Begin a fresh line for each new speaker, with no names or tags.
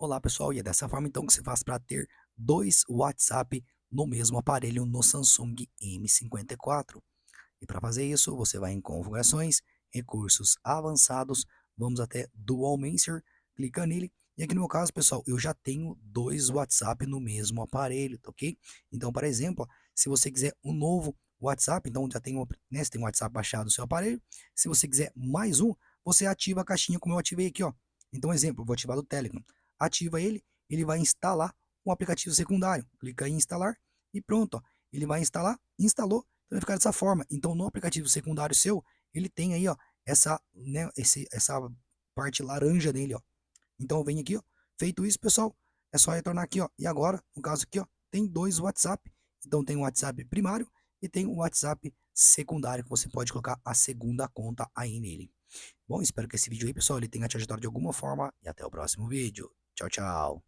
Olá pessoal, e é dessa forma então que se faz para ter dois WhatsApp no mesmo aparelho no Samsung M54. E para fazer isso, você vai em configurações, recursos avançados, vamos até Dual Mention, clica nele. E aqui no meu caso, pessoal, eu já tenho dois WhatsApp no mesmo aparelho, tá ok? Então, por exemplo, se você quiser um novo WhatsApp, então já tem, né, você tem um WhatsApp baixado no seu aparelho. Se você quiser mais um, você ativa a caixinha como eu ativei aqui, ó. Então, exemplo, vou ativar do Telegram. Ativa ele, ele vai instalar um aplicativo secundário. Clica em instalar e pronto, ó. Ele vai instalar, instalou, então vai ficar dessa forma. Então, no aplicativo secundário seu, ele tem aí, ó, essa, né, essa parte laranja dele, ó. Então, vem aqui, ó. Feito isso, pessoal, é só retornar aqui, ó. E agora, no caso aqui, ó, tem dois WhatsApp. Então, tem o WhatsApp primário e tem o WhatsApp secundário, que você pode colocar a segunda conta aí nele. Bom, espero que esse vídeo aí, pessoal, ele tenha te ajudado de alguma forma. E até o próximo vídeo. Tchau, tchau.